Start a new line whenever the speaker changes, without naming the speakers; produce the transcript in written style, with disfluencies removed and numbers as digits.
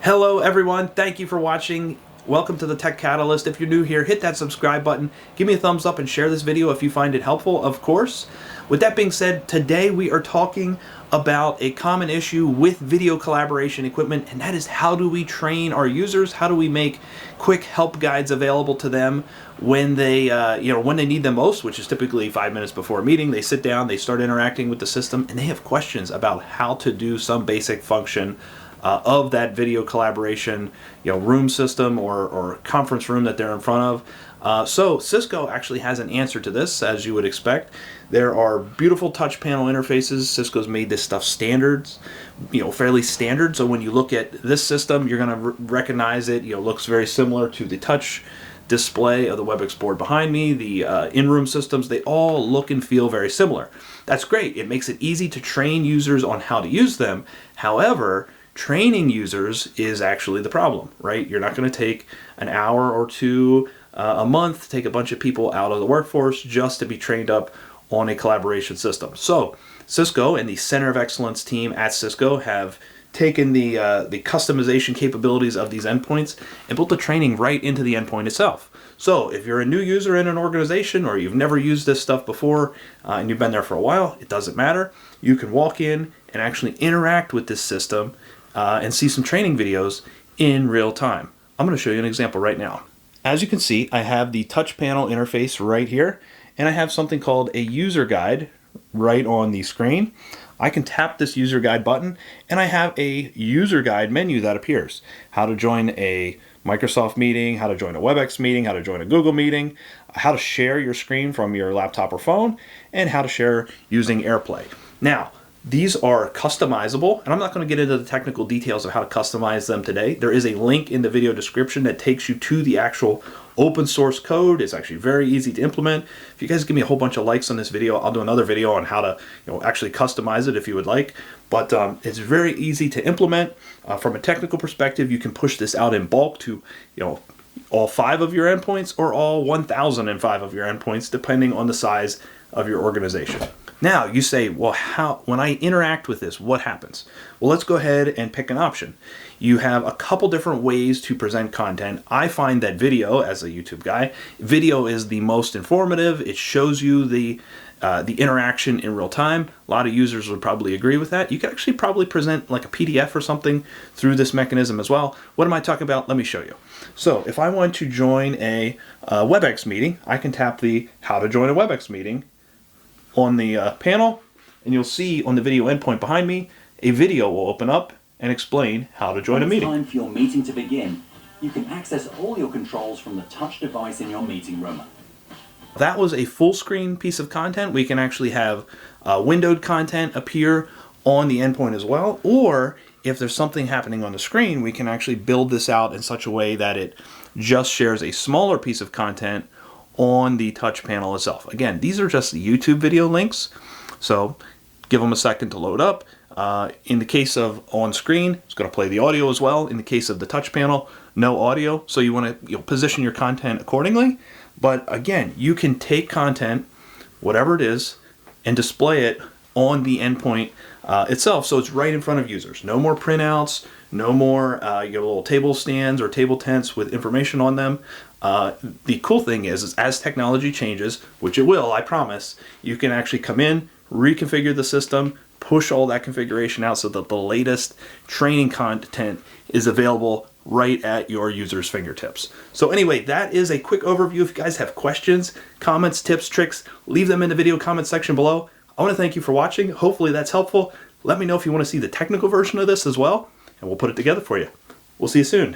Hello everyone, thank you for watching. Welcome to the Tech Catalyst. If you're new here, hit that subscribe button, give me a thumbs up and share this video if you find it helpful, of course. With that being said, today we are talking about a common issue with video collaboration equipment, and that is how do we train our users? How do we make quick help guides available to them when they when they need them most, which is typically 5 minutes before a meeting. They sit down, they start interacting with the system, and they have questions about how to do some basic function of that video collaboration, room system or conference room that they're in front of. So Cisco actually has an answer to this, as you would expect. There are beautiful touch panel interfaces. Cisco's made this stuff standards, fairly standard. So when you look at this system, you're going to recognize it. Looks very similar to the touch display of the WebEx board behind me. The in-room systems, they all look and feel very similar. That's great. It makes it easy to train users on how to use them. However, training users is actually the problem, right? You're not going to take an hour or two a month to take a bunch of people out of the workforce just to be trained up on a collaboration system. So Cisco and the Center of Excellence team at Cisco have taken the customization capabilities of these endpoints and built the training right into the endpoint itself. So if you're a new user in an organization or you've never used this stuff before and you've been there for a while, it doesn't matter. You can walk in and actually interact with this system and see some training videos in real time. I'm going to show you an example right now. As you can see, I have the touch panel interface right here, and I have something called a user guide right on the screen. I can tap this user guide button, and I have a user guide menu that appears. How to join a Microsoft meeting, how to join a WebEx meeting, how to join a Google meeting, how to share your screen from your laptop or phone, and how to share using AirPlay. Now, these are customizable, and I'm not going to get into the technical details of how to customize them today. There is a link in the video description that takes you to the actual open source code. It's actually very easy to implement. If you guys give me a whole bunch of likes on this video, I'll do another video on how to actually customize it if you would like. But it's very easy to implement. From a technical perspective, you can push this out in bulk to all 5 of your endpoints or all 1,005 of your endpoints, depending on the size of your organization. Now you say, well, when I interact with this, what happens? Well, let's go ahead and pick an option. You have a couple different ways to present content. I find that video, as a YouTube guy, video is the most informative. It shows you the interaction in real time. A lot of users would probably agree with that. You could actually probably present like a PDF or something through this mechanism as well. What am I talking about? Let me show you. So if I want to join a WebEx meeting, I can tap the How to Join a WebEx Meeting on the panel, and you'll see on the video endpoint behind me, a video will open up and explain how to join a meeting.
When it's time for your meeting to begin, you can access all your controls from the touch device in your meeting room.
That was a full screen piece of content. We can actually have windowed content appear on the endpoint as well, or if there's something happening on the screen, we can actually build this out in such a way that it just shares a smaller piece of content on the touch panel itself. Again, these are just the YouTube video links, so give them a second to load up. In the case of on screen, it's going to play the audio as well. In the case of the touch panel, no audio, so you want to position your content accordingly. But again, you can take content, whatever it is, and display it on the endpoint itself, so it's right in front of users. No more printouts, no more little table stands or table tents with information on them. The cool thing is as technology changes, which it will, I promise, you can actually come in, reconfigure the system, push all that configuration out so that the latest training content is available right at your user's fingertips. So anyway, that is a quick overview. If you guys have questions, comments, tips, tricks, leave them in the video comment section below. I want to thank you for watching. Hopefully that's helpful. Let me know if you want to see the technical version of this as well, and we'll put it together for you. We'll see you soon.